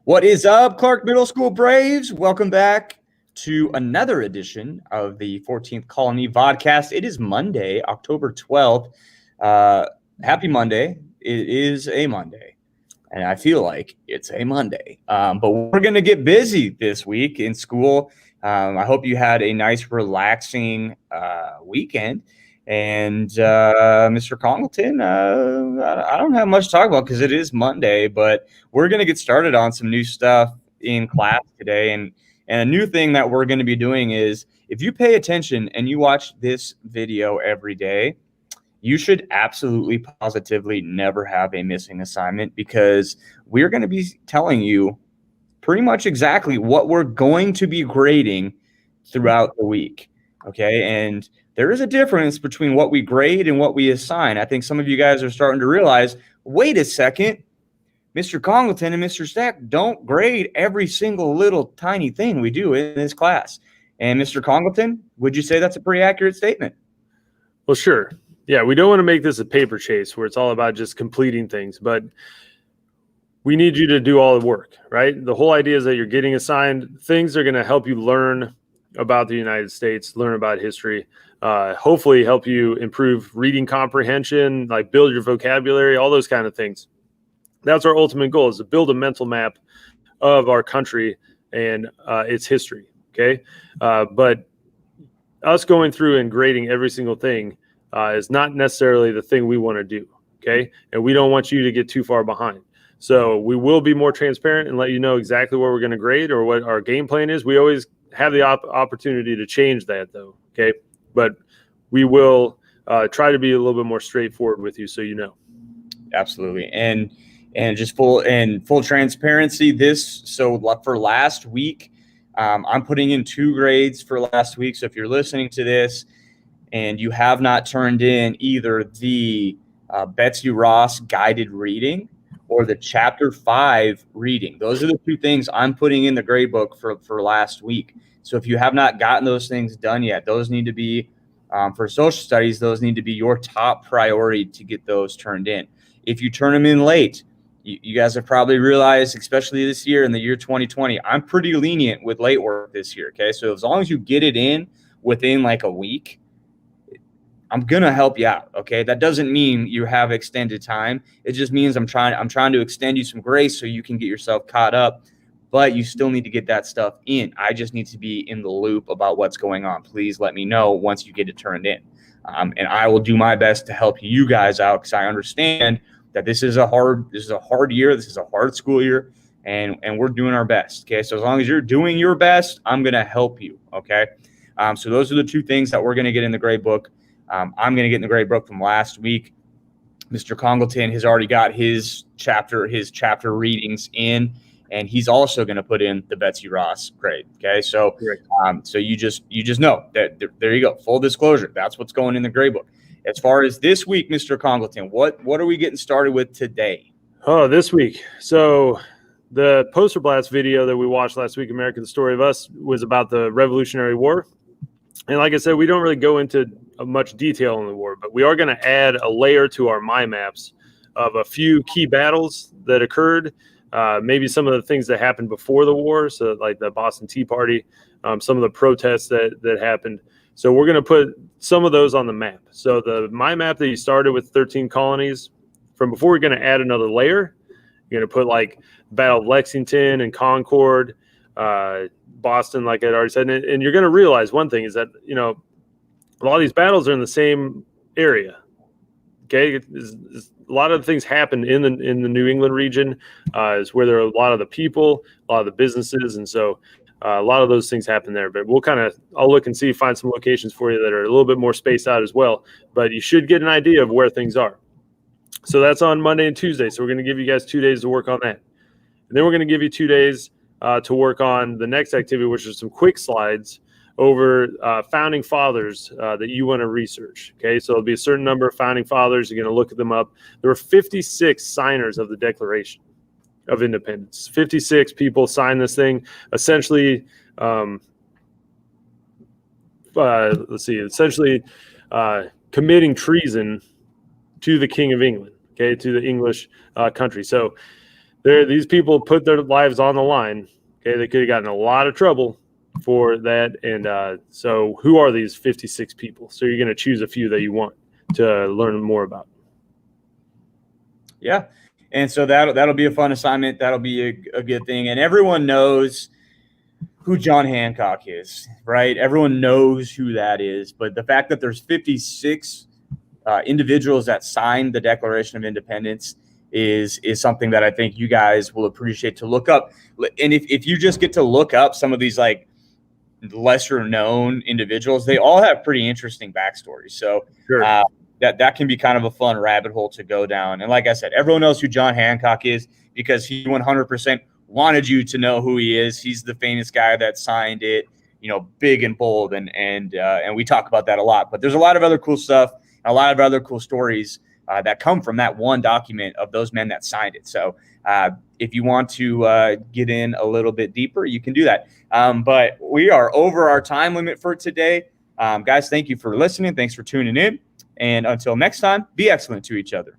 What is up, Clark Middle School Braves? Welcome back to another edition of the 14th Colony Vodcast. It is Monday, October 12th. Happy Monday. It is a Monday, and I feel like it's a Monday. But we're going to get busy this week in school. I hope you had a nice, relaxing weekend. And Mr. Congleton, I don't have much to talk about because it is Monday, but we're going to get started on some new stuff in class today. And a new thing that we're going to be doing is if you pay attention and you watch this video every day, you should absolutely positively never have a missing assignment, because we're going to be telling you pretty much exactly what we're going to be grading throughout the week. Okay. And there is a difference between what we grade and what we assign. I think some of you guys are starting to realize, wait a second, Mr. Congleton and Mr. Stack don't grade every single little tiny thing we do in this class. And Mr. Congleton, would you say that's a pretty accurate statement? Well, sure. Yeah, we don't want to make this a paper chase where it's all about just completing things, but we need you to do all the work, right? The whole idea is that you're getting assigned things that are going to help you learn about the United States, learn about history, hopefully help you improve reading comprehension, like build your vocabulary, all those kind of things. That's our ultimate goal, is to build a mental map of our country and its history, okay? But us going through and grading every single thing is not necessarily the thing we want to do, okay? And we don't want you to get too far behind. So we will be more transparent and let you know exactly what we're going to grade or what our game plan is. We always have the opportunity to change that, though, okay? But we will try to be a little bit more straightforward with you, so you know. Absolutely. And just full transparency, for last week, I'm putting in 2 grades for last week. So if you're listening to this and you have not turned in either the Betsy Ross guided reading or the chapter 5 reading, those are the 2 things I'm putting in the grade book for last week. So if you have not gotten those things done yet, those need to be, for social studies, those need to be your top priority to get those turned in. If you turn them in late, you guys have probably realized, especially this year in the year 2020, I'm pretty lenient with late work this year, okay? So as long as you get it in within like a week, I'm going to help you out, okay? That doesn't mean you have extended time. It just means I'm trying to extend you some grace so you can get yourself caught up, but you still need to get that stuff in. I just need to be in the loop about what's going on. Please let me know once you get it turned in. And I will do my best to help you guys out, because I understand that this is a hard year. This is a hard school year, and we're doing our best, okay? So as long as you're doing your best, I'm going to help you, okay? So those are the 2 things that we're going to get in the grade book. I'm going to get in the grade book from last week. Mr. Congleton has already got his chapter readings in, and he's also going to put in the Betsy Ross grade. Okay, so so you just know that there you go. Full disclosure, that's what's going in the grade book. As far as this week, Mr. Congleton, what are we getting started with today? Oh, this week. So the poster blast video that we watched last week, American Story of Us, was about the Revolutionary War. And like I said, we don't really go into much detail on the war, but we are going to add a layer to our mind maps of a few key battles that occurred, maybe some of the things that happened before the war, so like the Boston Tea Party, some of the protests that happened. So we're going to put some of those on the map. So the mind map that you started with 13 colonies, from before, we're going to add another layer. You're going to put like Battle of Lexington and Concord, Boston, like I'd already said. And you're going to realize one thing is that, you know, a lot of these battles are in the same area. Okay, a lot of things happen in the New England region, is where there are a lot of the people, a lot of the businesses, and so a lot of those things happen there. But I'll look and see, find some locations for you that are a little bit more spaced out as well. But you should get an idea of where things are. So that's on Monday and Tuesday. So we're going to give you guys 2 days to work on that, and then we're going to give you 2 days to work on the next activity, which is some quick slides over founding fathers that you want to research. Okay, so there'll be a certain number of founding fathers. You're going to look them up. There were 56 signers of the Declaration of Independence. 56 people signed this thing, essentially. Committing treason to the King of England. Okay, to the English country. So These people put their lives on the line. Okay, they could have gotten a lot of trouble for that. And so who are these 56 people? So you're going to choose a few that you want to learn more about. Yeah. And so that'll be a fun assignment. That'll be a good thing. And everyone knows who John Hancock is, right? Everyone knows who that is. But the fact that there's 56 individuals that signed the Declaration of Independence is something that I think you guys will appreciate to look up. And if you just get to look up some of these like lesser known individuals, they all have pretty interesting backstories. So Sure. that can be kind of a fun rabbit hole to go down. And like I said, everyone knows who John Hancock is because he 100% wanted you to know who he is. He's the famous guy that signed it, big and bold. And we talk about that a lot, but there's a lot of other cool stuff, a lot of other cool stories that come from that one document of those men that signed it. So if you want to get in a little bit deeper, you can do that. But we are over our time limit for today. Guys, thank you for listening. Thanks for tuning in. And until next time, be excellent to each other.